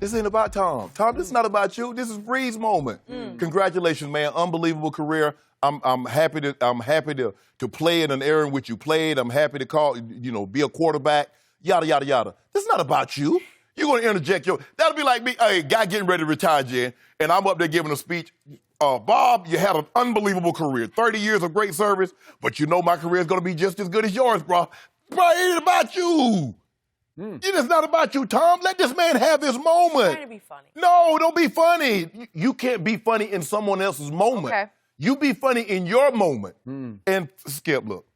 This ain't about Tom. Tom, this is not about you. This is Brees' moment. Congratulations, man. Unbelievable career. I'm happy to play in an era in which you played. I'm happy to be a quarterback. Yada yada yada. This is not about you. You're going to interject that'll be like me, hey, guy getting ready to retire, Jen, and I'm up there giving a speech. Bob, you had an unbelievable career. 30 years of great service, but you know my career is going to be just as good as yours, bro. Bro, it ain't about you. It is not about you, Tom. Let this man have his moment. He's trying to be funny. No, don't be funny. You can't be funny in someone else's moment. Okay. You be funny in your moment. And Skip, look,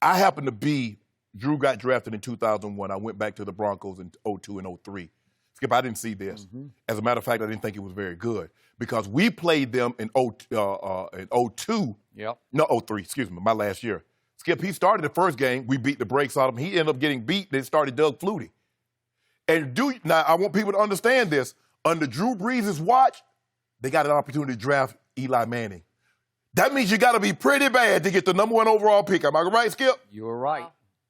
I happen to be, Drew got drafted in 2001. I went back to the Broncos in 02 and 03. Skip, I didn't see this. As a matter of fact, I didn't think it was very good because we played them in 02. Yep. No, 03, excuse me, my last year. Skip, he started the first game. We beat the brakes out of him. He ended up getting beat. Then started Doug Flutie. And now, I want people to understand this. Under Drew Brees' watch, they got an opportunity to draft Eli Manning. That means you got to be pretty bad to get the number 1 overall pick. Am I right, Skip? You're right.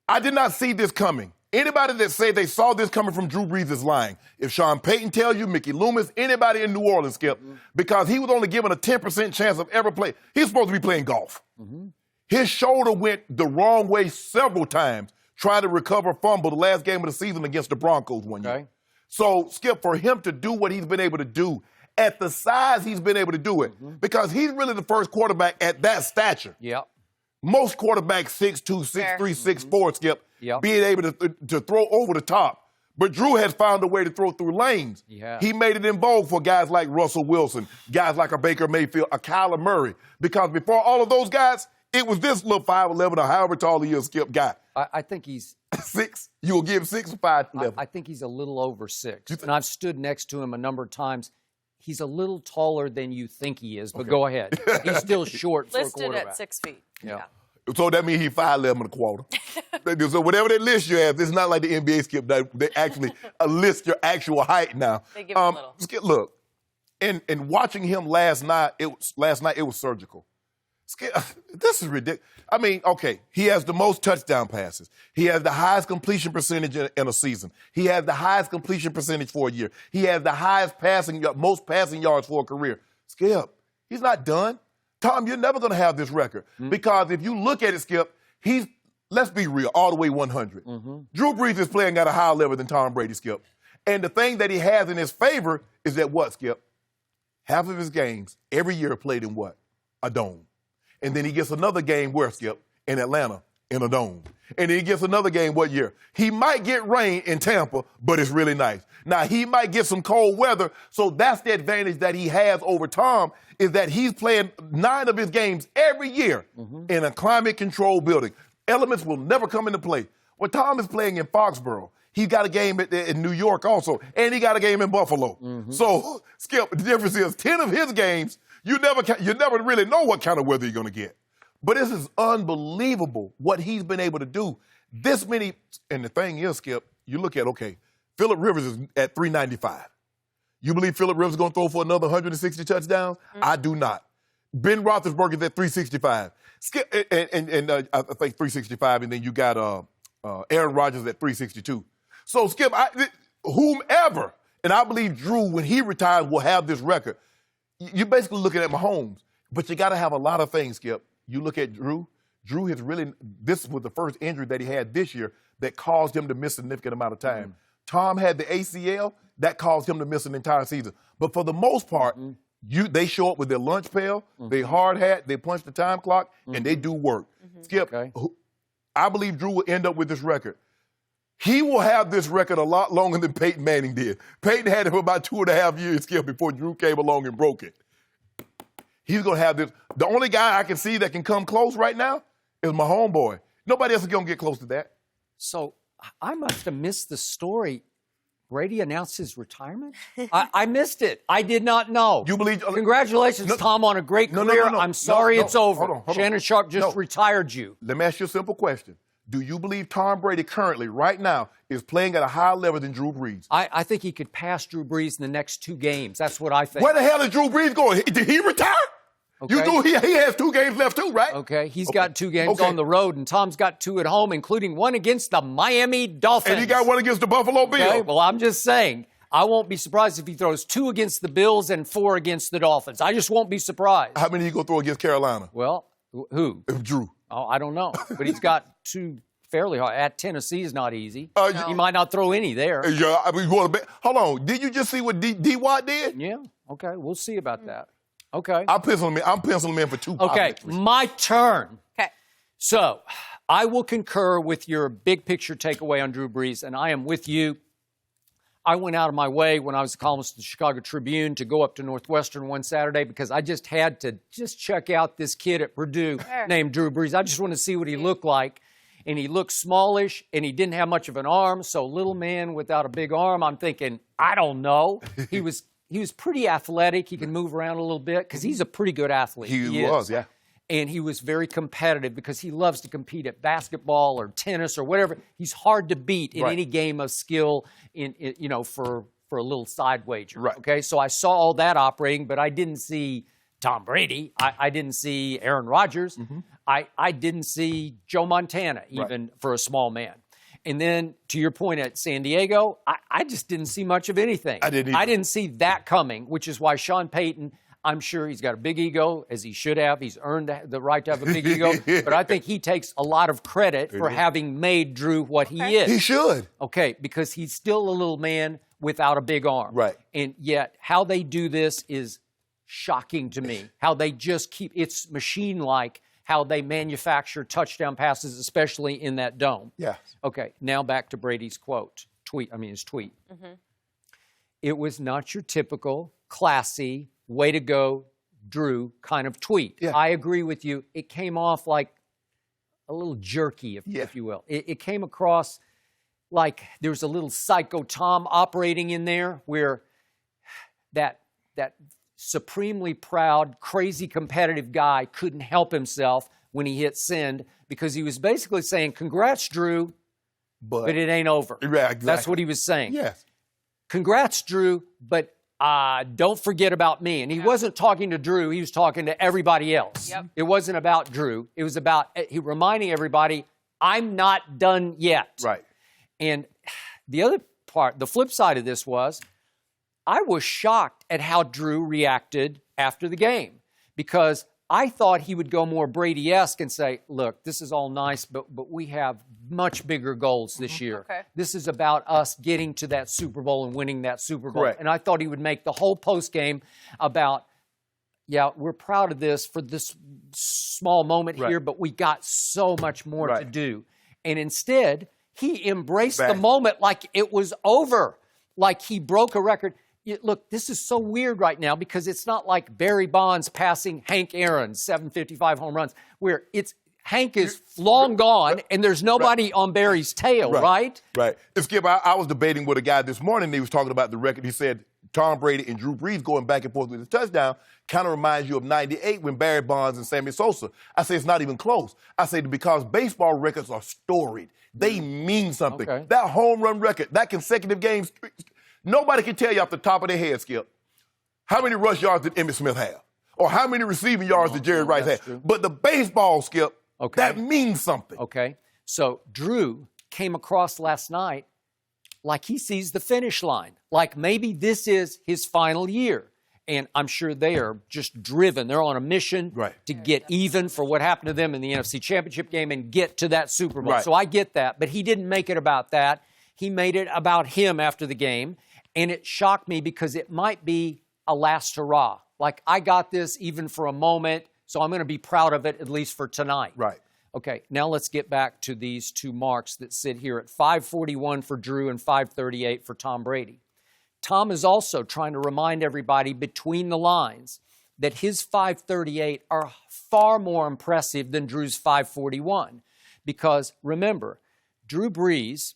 I did not see this coming. Anybody that say they saw this coming from Drew Brees is lying. If Sean Payton tells you, Mickey Loomis, anybody in New Orleans, Skip, because he was only given a 10% chance of ever playing. He's supposed to be playing golf. His shoulder went the wrong way several times, trying to recover fumble the last game of the season against the Broncos one year. So, Skip, for him to do what he's been able to do at the size he's been able to do it, because he's really the first quarterback at that stature. Yep. Most quarterbacks 6'2", 6'3", 6'4", Skip, being able to throw over the top. But Drew has found a way to throw through lanes. He made it in vogue for guys like Russell Wilson, guys like a Baker Mayfield, a Kyler Murray. Because before all of those guys, it was this little 5'11" or however tall he is, Skip, guy. I think he's 6. You will give 6 or 5'11"? I think he's a little over 6. And I've stood next to him a number of times. He's a little taller than you think he is, but go ahead. He's still short for a quarterback. Listed at 6 feet. Yeah. So that means he's 5'11" and a quarter. So whatever they list you as, it's not like the NBA, Skip. They actually list your actual height now. They give him a little. Skip, look, and watching him last night, it was surgical. Skip, this is ridiculous. I mean, okay, he has the most touchdown passes. He has the highest completion percentage in a season. He has the highest completion percentage for a year. He has the highest most passing yards for a career. Skip, he's not done. Tom, you're never going to have this record because if you look at it, Skip, let's be real, all the way 100. Drew Brees is playing at a higher level than Tom Brady, Skip. And the thing that he has in his favor is that what, Skip? Half of his games every year are played in what? A dome. And then he gets another game where, Skip? In Atlanta, in a dome. And then he gets another game what year? He might get rain in Tampa, but it's really nice. Now, he might get some cold weather, so that's the advantage that he has over Tom, is that he's playing 9 of his games every year in a climate-controlled building. Elements will never come into play. Well, Tom is playing in Foxborough. He got a game in New York also, and he got a game in Buffalo. So, Skip, the difference is 10 of his games, you never really know what kind of weather you're going to get. But this is unbelievable what he's been able to do. This many, and the thing is, Skip, you look at, okay, Phillip Rivers is at 395. You believe Phillip Rivers is going to throw for another 160 touchdowns? I do not. Ben Roethlisberger is at 365. Skip, and I think 365, and then you got Aaron Rodgers at 362. So, Skip, whomever, and I believe Drew, when he retires, will have this record. You're basically looking at Mahomes, but you got to have a lot of things, Skip. You look at Drew. Drew has really, this was the first injury that he had this year that caused him to miss a significant amount of time. Tom had the ACL. That caused him to miss an entire season. But for the most part, they show up with their lunch pail, they hard hat, they punch the time clock, and they do work. Skip, I believe Drew will end up with this record. He will have this record a lot longer than Peyton Manning did. Peyton had it for about 2.5 years, Skip, before Drew came along and broke it. He's going to have this. The only guy I can see that can come close right now is my homeboy. Nobody else is going to get close to that. So I must have missed the story. Brady announced his retirement? I missed it. I did not know. You believe? Congratulations, Tom, on a great career. I'm sorry it's over. Hold on. Shannon Sharpe just retired you. Let me ask you a simple question. Do you believe Tom Brady currently, right now, is playing at a higher level than Drew Brees? I think he could pass Drew Brees in the next 2 games. That's what I think. Where the hell is Drew Brees going? Did he retire? Okay. You do. He has 2 games left too, right? Okay. He's got 2 games on the road, and Tom's got 2 at home, including one against the Miami Dolphins. And he got one against the Buffalo Bills. Okay. Well, I'm just saying. I won't be surprised if he throws 2 against the Bills and 4 against the Dolphins. I just won't be surprised. How many are you going to throw against Carolina? Well, who? Drew. Oh, I don't know. But he's got 2 fairly hard. At Tennessee is not easy. No. He might not throw any there. Yeah, I mean, hold on. Did you just see what D-Watt did? Yeah. Okay. We'll see about that. Okay. I'm penciling him in for 2 Okay. My turn. Okay. So I will concur with your big picture takeaway on Drew Brees, and I am with you. I went out of my way when I was a columnist at the Chicago Tribune to go up to Northwestern one Saturday because I just had to check out this kid at Purdue named Drew Brees. I just wanted to see what he looked like. And he looked smallish, and he didn't have much of an arm. So little man without a big arm, I'm thinking, I don't know. He was pretty athletic. He can move around a little bit because he's a pretty good athlete. He was, yeah. And he was very competitive because he loves to compete at basketball or tennis or whatever. He's hard to beat in any game of skill for a little side wager. Right. Okay, so I saw all that operating, but I didn't see Tom Brady. I didn't see Aaron Rodgers. Mm-hmm. I didn't see Joe Montana, even for a small man. And then, to your point at San Diego, I just didn't see much of anything. I didn't either. I didn't see that coming, which is why Sean Payton, I'm sure he's got a big ego, as he should have. He's earned the right to have a big ego. But I think he takes a lot of credit for having made Drew what he is. He should. Okay, because he's still a little man without a big arm. Right. And yet, how they do this is shocking to me. How they just it's machine-like how they manufacture touchdown passes, especially in that dome. Yeah. Okay, now back to Brady's tweet. Mm-hmm. It was not your typical, classy, way to go, Drew kind of tweet. Yeah. I agree with you. It came off like a little jerky, if you will. It came across like there was a little psycho Tom operating in there where that supremely proud, crazy competitive guy couldn't help himself when he hit send because he was basically saying, congrats, Drew, but it ain't over. Right, exactly. That's what he was saying. Yes. Congrats, Drew, but don't forget about me. And he wasn't talking to Drew. He was talking to everybody else. Yep. It wasn't about Drew. It was about he reminding everybody, I'm not done yet. Right. And the other part, the flip side of this was, I was shocked at how Drew reacted after the game because I thought he would go more Brady-esque and say, look, this is all nice, but we have much bigger goals this year. Okay. This is about us getting to that Super Bowl and winning that Super Bowl. Correct. And I thought he would make the whole postgame about, we're proud of this for this small moment here, but we got so much more to do. And instead, he embraced the moment like it was over, like he broke a record. Look, this is so weird right now because it's not like Barry Bonds passing Hank Aaron's 755 home runs, where Hank is long gone and there's nobody on Barry's tail, right? Right. Skip, I was debating with a guy this morning. He was talking about the record. He said Tom Brady and Drew Brees going back and forth with the touchdown kind of reminds you of '98 when Barry Bonds and Sammy Sosa. I say it's not even close. I say because baseball records are storied. They mean something. Okay. That home run record, that consecutive games. Nobody can tell you off the top of their head, Skip, how many rush yards did Emmitt Smith have? Or how many receiving yards did Jerry Rice have? True. But the baseball, Skip, that means something. Okay. So Drew came across last night like he sees the finish line, like maybe this is his final year. And I'm sure they are just driven. They're on a mission to get even for what happened to them in the NFC Championship game and get to that Super Bowl. So I get that. But he didn't make it about that. He made it about him after the game. And it shocked me because it might be a last hurrah. Like, I got this even for a moment, so I'm going to be proud of it, at least for tonight. Right. Okay, now let's get back to these two marks that sit here at 541 for Drew and 538 for Tom Brady. Tom is also trying to remind everybody between the lines that his 538 are far more impressive than Drew's 541. Because, remember, Drew Brees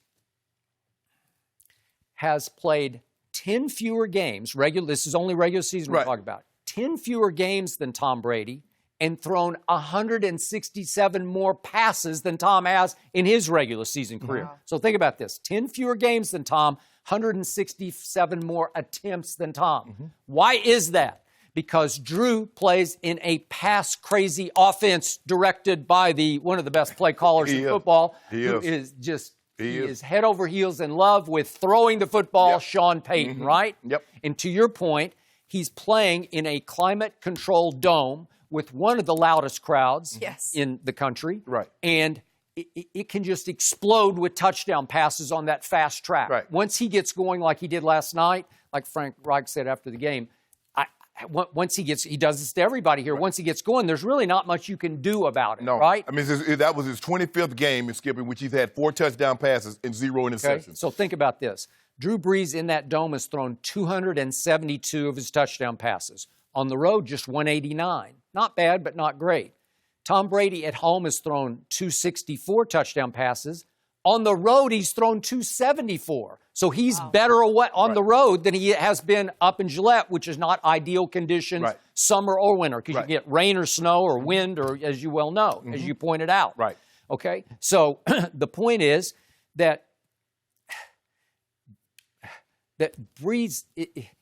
has played 10 fewer games, this is only regular season we're talking about, 10 fewer games than Tom Brady, and thrown 167 more passes than Tom has in his regular season career. Wow. So think about this, 10 fewer games than Tom, 167 more attempts than Tom. Why is that? Because Drew plays in a pass-crazy offense directed by one of the best play callers in football, who is just He is head over heels in love with throwing the football, Yep. Sean Payton, right? Yep. And to your point, he's playing in a climate-controlled dome with one of the loudest crowds in the country. Right. And it can just explode with touchdown passes on that fast track. Right. Once he gets going like he did last night, like Frank Reich said after the game, once he does this to everybody here. Right. Once he gets going, there's really not much you can do about it, right? I mean, that was his 25th game in Skip, in which he's had 4 touchdown passes and 0 interceptions. Okay. So think about this. Drew Brees in that dome has thrown 272 of his touchdown passes. On the road, just 189. Not bad, but not great. Tom Brady at home has thrown 264 touchdown passes. On the road, he's thrown 274. So he's better away on the road than he has been up in Gillette, which is not ideal conditions, summer or winter, because you get rain or snow or wind, or as you well know, as you pointed out. Right. Okay? So the point is that Brees,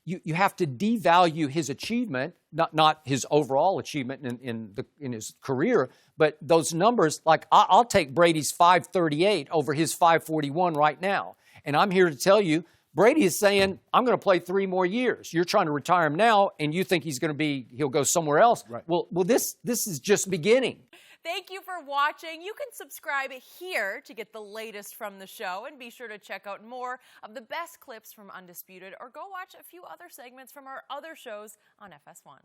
you have to devalue his achievement, not his overall achievement in his career, but those numbers. Like I'll take Brady's 538 over his 541 right now, and I'm here to tell you, Brady is saying, I'm going to play 3 more years. You're trying to retire him now, and you think he'll go somewhere else. Right. Well, this is just beginning. Thank you for watching. You can subscribe here to get the latest from the show, and be sure to check out more of the best clips from Undisputed, or go watch a few other segments from our other shows on FS1.